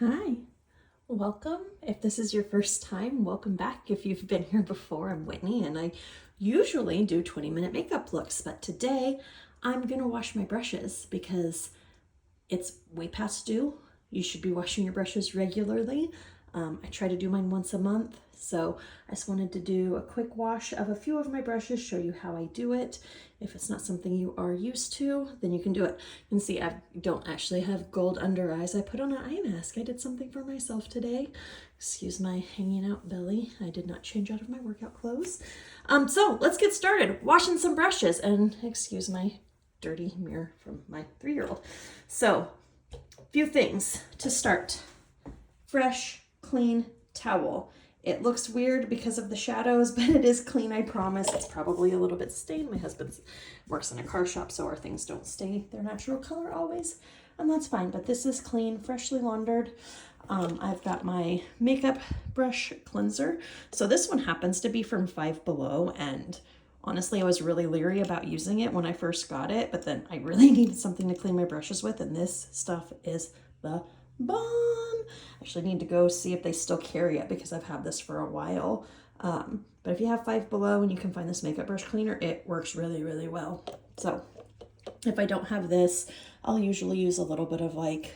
Hi, welcome. If this is your first time, welcome back. If you've been here before, I'm Whitney and I usually do 20-minute makeup looks, but today I'm gonna wash my brushes because it's way past due. You should be washing your brushes regularly. I try to do mine once a month, so I just wanted to do a quick wash of a few of my brushes, show you how I do it. If it's not something you are used to, then you can do it. You can see I don't actually have gold under eyes. I put on an eye mask. I did something for myself today. Excuse my hanging out belly. I did not change out of my workout clothes. So let's get started washing some brushes, and excuse my dirty mirror from my 3-year-old. So, few things to start. Fresh, clean towel. It looks weird because of the shadows, but it is clean, I promise. It's probably a little bit stained. My husband works in a car shop, so our things don't stay their natural color always, and that's fine. But this is clean, freshly laundered. I've got my makeup brush cleanser. So this one happens to be from Five Below, and honestly, I was really leery about using it when I first got it, but then I really needed something to clean my brushes with, and this stuff is the bomb. I actually need to go see if they still carry it because I've had this for a while. But if you have Five Below and you can find this makeup brush cleaner, it works really, really well. So if I don't have this, I'll usually use a little bit of like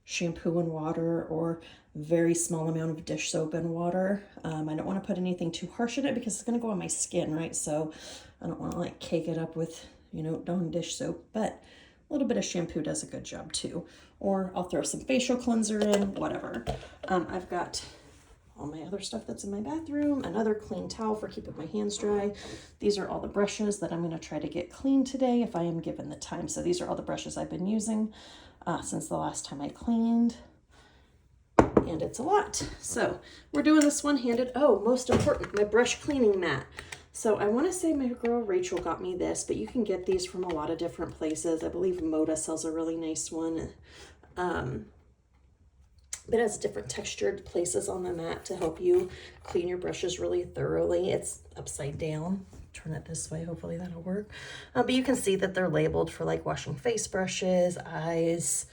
shampoo and water or very small amount of dish soap and water. I don't want to put anything too harsh in it because it's going to go on my skin, right? So I don't want to like cake it up with, Dawn dish soap, but a little bit of shampoo does a good job too. Or I'll throw some facial cleanser in, whatever. I've got all my other stuff that's in my bathroom, another clean towel for keeping my hands dry. These are all the brushes that I'm going to try to get clean today if I am given the time. So these are all the brushes I've been using since the last time I cleaned, and it's a lot. So we're doing this one-handed. Oh, most important, my brush cleaning mat. So I want to say my girl Rachel got me this, but you can get these from a lot of different places. I believe Moda sells a really nice one. It has different textured places on the mat to help you clean your brushes really thoroughly. It's upside down. Turn it this way, hopefully that'll work. But you can see that they're labeled for like washing face brushes, eyes,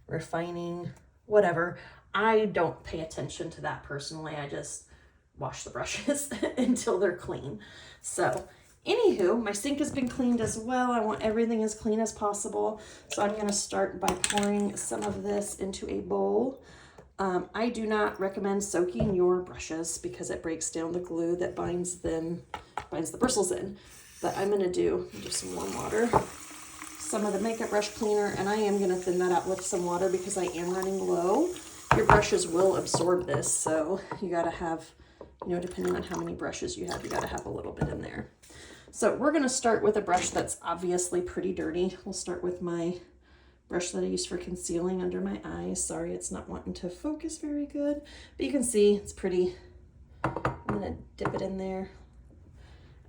refining, whatever. I don't pay attention to that personally. I just wash the brushes until they're clean. So anywho, my sink has been cleaned as well. I want everything as clean as possible. So I'm going to start by pouring some of this into a bowl. I do not recommend soaking your brushes because it breaks down the glue that binds the bristles in. But I'm going to do just some warm water, some of the makeup brush cleaner, and I am going to thin that out with some water because I am running low. Your brushes will absorb this, so you got to have, depending on how many brushes you have, you got to have a little bit in there. So we're going to start with a brush that's obviously pretty dirty. We'll start with my brush that I use for concealing under my eyes. Sorry, it's not wanting to focus very good, but you can see it's pretty. I'm going to dip it in there,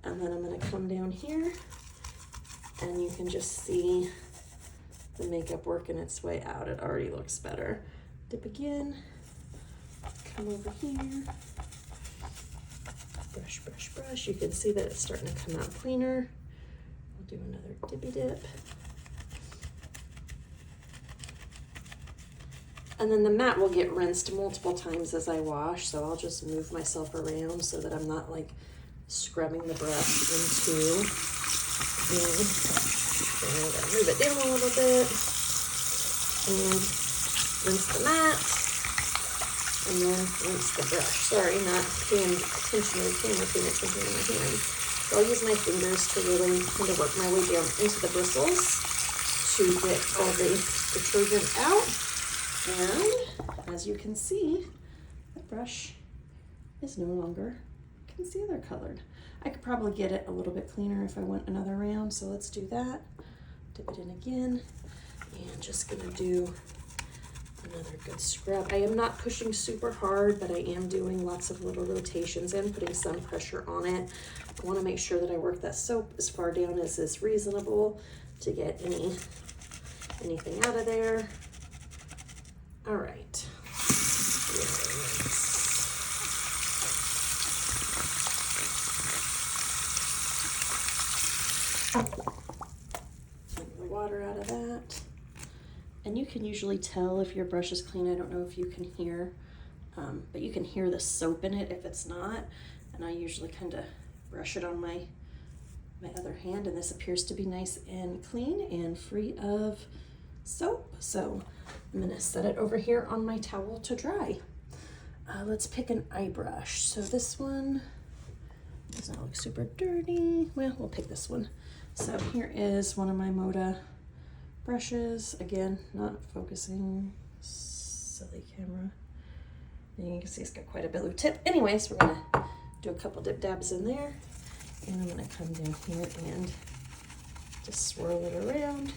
and then I'm going to come down here, and you can just see the makeup working its way out. It already looks better. Dip again, come over here, brush, brush, brush. You can see that it's starting to come out cleaner. I'll do another dippy dip. And then the mat will get rinsed multiple times as I wash, so I'll just move myself around so that I'm not like scrubbing the brush into. And I'm gonna move it down a little bit and rinse the mat, and then rinse the brush. Sorry, not paying attention to the camera, paying attention to my hands. So I'll use my fingers to really kind of work my way down into the bristles to get all the detergent out. And as you can see, the brush is no longer concealer colored. I could probably get it a little bit cleaner if I went another round, so let's do that. Dip it in again, and just gonna do another good scrub. I am not pushing super hard, but I am doing lots of little rotations and putting some pressure on it. I want to make sure that I work that soap as far down as is reasonable to get anything out of there. All right. Take the water out of that. And you can use usually tell if your brush is clean. I don't know if you can hear, but you can hear the soap in it if it's not. And I usually kind of brush it on my other hand, and this appears to be nice and clean and free of soap. So I'm gonna set it over here on my towel to dry. Let's pick an eye brush. So this one does not look super dirty. Well, we'll pick this one. So here is one of my Moda brushes. Again, not focusing, silly camera. And you can see it's got quite a blue tip. Anyways, we're gonna do a couple dip dabs in there. And I'm gonna come down here and just swirl it around.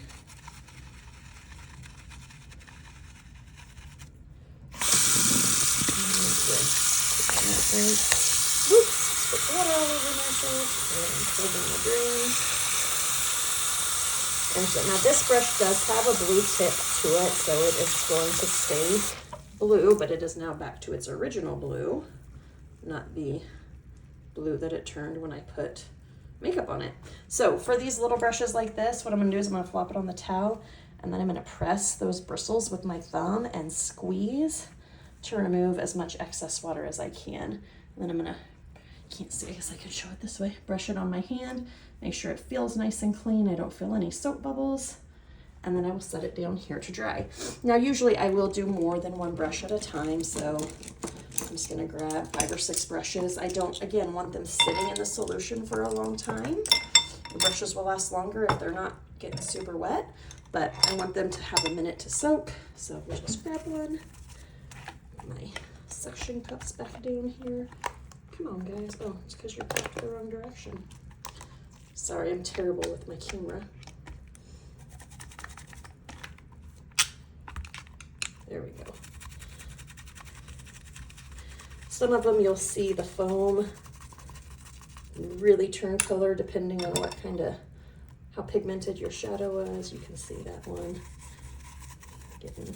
Oops, put water all over myself and pull down the drain. And so now this brush does have a blue tip to it, so it is going to stay blue, but it is now back to its original blue, not the blue that it turned when I put makeup on it. So for these little brushes like this, what I'm gonna do is I'm gonna flop it on the towel, and then I'm gonna press those bristles with my thumb and squeeze to remove as much excess water as I can. And then I'm gonna, can't see, I guess I could show it this way, brush it on my hand, make sure it feels nice and clean. I don't feel any soap bubbles. And then I will set it down here to dry. Now, usually I will do more than one brush at a time, so I'm just gonna grab 5 or 6 brushes. I don't, again, want them sitting in the solution for a long time. The brushes will last longer if they're not getting super wet, but I want them to have a minute to soak. So we'll just grab one. My suction cups back down here. Come on, guys. Oh, it's because you're back the wrong direction. Sorry, I'm terrible with my camera. There we go. Some of them you'll see the foam really turn color depending on what kind of, how pigmented your shadow is. You can see that one getting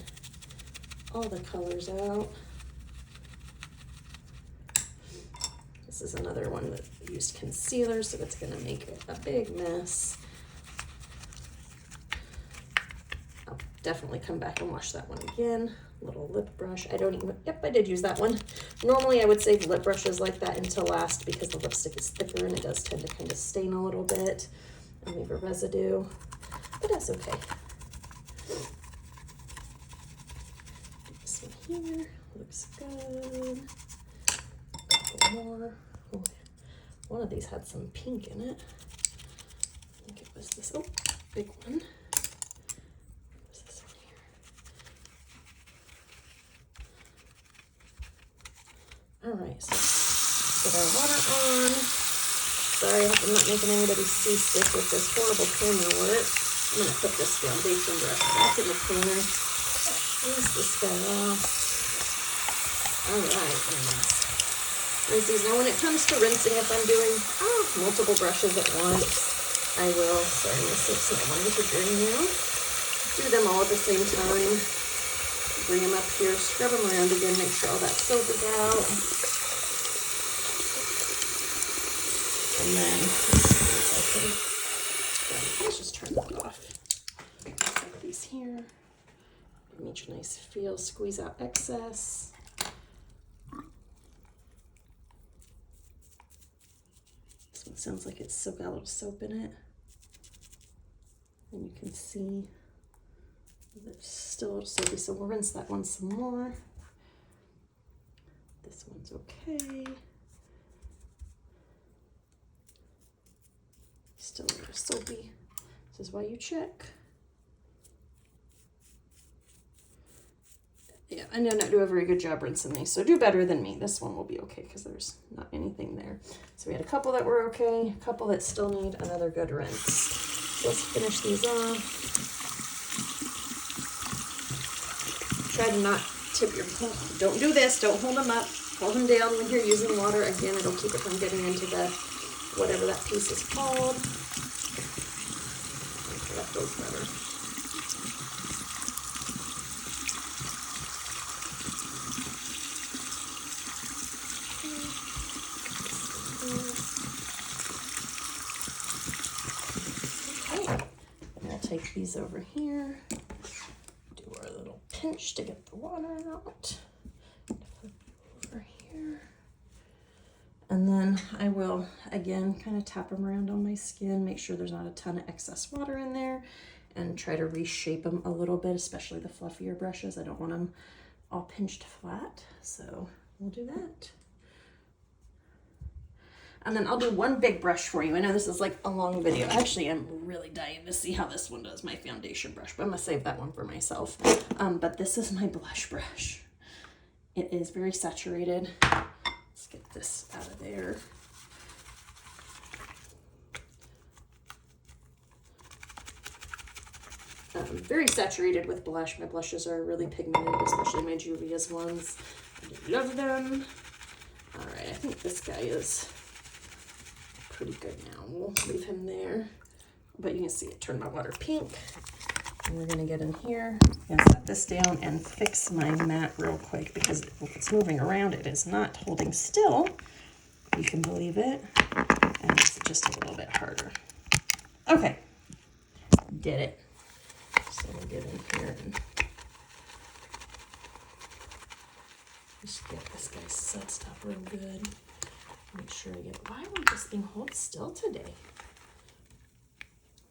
all the colors out. This is another one that used concealer, so it's gonna make a big mess. I'll definitely come back and wash that one again. Little lip brush. I don't even, yep, I did use that one. Normally I would save lip brushes like that until last because the lipstick is thicker and it does tend to kind of stain a little bit and leave a residue, but that's okay. This one here looks good. A couple more. Oh, one of these had some pink in it. I think it was this, oh, big one. What's this one here? All right, so get our water on. Sorry, I hope I'm not making anybody seasick with this horrible camera work. I'm gonna put this foundation brush back in the cleaner. Rinse this guy off. All right, rinse these. Now when it comes to rinsing, if I'm doing multiple brushes at once, I will, sorry, my sink's not wanting to drain now. Do them all at the same time. Bring them up here, scrub them around again, make sure all that soap is out. And then, let's just turn that off. Set these here. Give them each a nice feel, squeeze out excess. This one sounds like it's still got a little soap in it. And you can see it's still a little soapy, so we'll rinse that one some more. This one's okay. Still a little soapy. This is why you check. Yeah, I did not do a very good job rinsing these, so do better than me. This one will be okay because there's not anything there. So we had a couple that were okay, a couple that still need another good rinse. So let's finish these off. Try to not tip your, don't do this, don't hold them up. Hold them down when you're using water. Again, it'll keep it from getting into the, whatever that piece is called. Okay, that feels better. Okay, and we'll take these over here, do our little pinch to get the water out. Over here. And then I will, again, kind of tap them around on my skin, make sure there's not a ton of excess water in there, and try to reshape them a little bit, especially the fluffier brushes. I don't want them all pinched flat, so we'll do that. And then I'll do one big brush for you. I know this is like a long video. Actually, I'm really dying to see how this one does, my foundation brush, but I'm gonna save that one for myself. But this is my blush brush. It is very saturated. Let's get this out of there. Very saturated with blush. My blushes are really pigmented, especially my Juvia's ones. I love them. All right, I think this guy is pretty good now. We'll leave him there. But you can see it turned my water pink. And we're gonna get in here and set this down and fix my mat real quick because if it's moving around, it is not holding still. You can believe it. And it's just a little bit harder. Okay, did it. So we'll get in here and just get this guy sudsed up real good. Make sure I get, why won't this thing hold still today?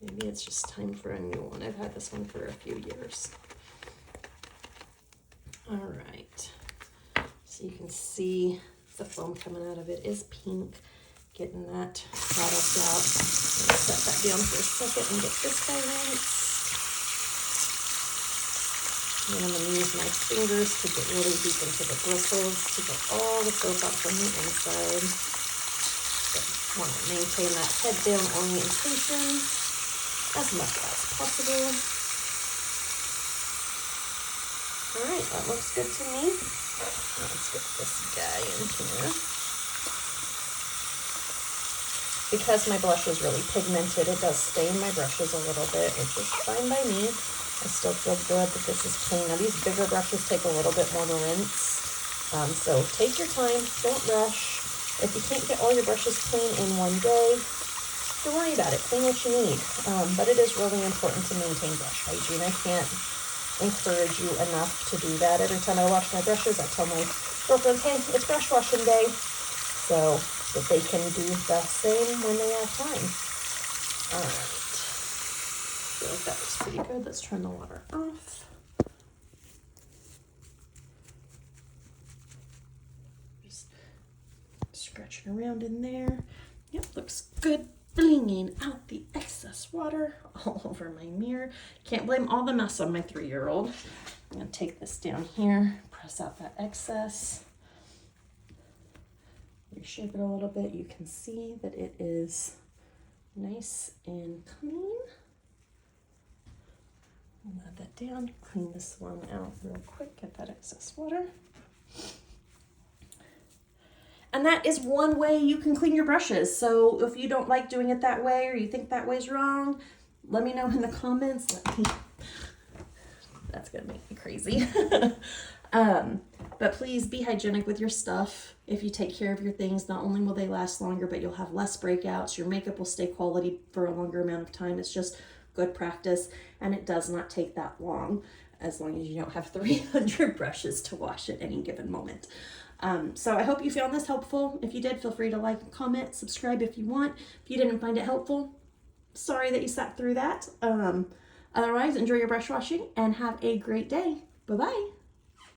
Maybe it's just time for a new one. I've had this one for a few years. All right, so you can see the foam coming out of it is pink. Getting that product out. I'm gonna set that down for a second and get this guy rinsed. And I'm gonna use my fingers to get really deep into the bristles to get all the soap out from the inside. But want to maintain that head down orientation as much as possible. All right, that looks good to me. Let's get this guy in here. Because my blush is really pigmented, it does stain my brushes a little bit, which is fine by me. I still feel good that this is clean. Now these bigger brushes take a little bit more to rinse. So take your time, don't rush. If you can't get all your brushes clean in one day, don't worry about it, clean what you need. But it is really important to maintain brush hygiene. I can't encourage you enough to do that. Every time I wash my brushes, I tell my girlfriends, hey, it's brush washing day. So that they can do the same when they have time. All right. I feel like that was pretty good. Let's turn the water off. Just scratching around in there. Yep, looks good. Blinging out the excess water all over my mirror. Can't blame all the mess on my 3-year-old. I'm gonna take this down here, press out that excess. Reshape it a little bit. You can see that it is nice and clean. I'll add that down, clean this one out real quick, get that excess water. And that is one way you can clean your brushes. So if you don't like doing it that way or you think that way's wrong, let me know in the comments. That's gonna make me crazy. But please be hygienic with your stuff. If you take care of your things, not only will they last longer, but you'll have less breakouts. Your makeup will stay quality for a longer amount of time. It's just good practice, and it does not take that long as you don't have 300 brushes to wash at any given moment. So I hope you found this helpful. If you did, feel free to like, comment, subscribe if you want. If you didn't find it helpful, sorry that you sat through that. Otherwise, enjoy your brush washing and have a great day. Bye-bye.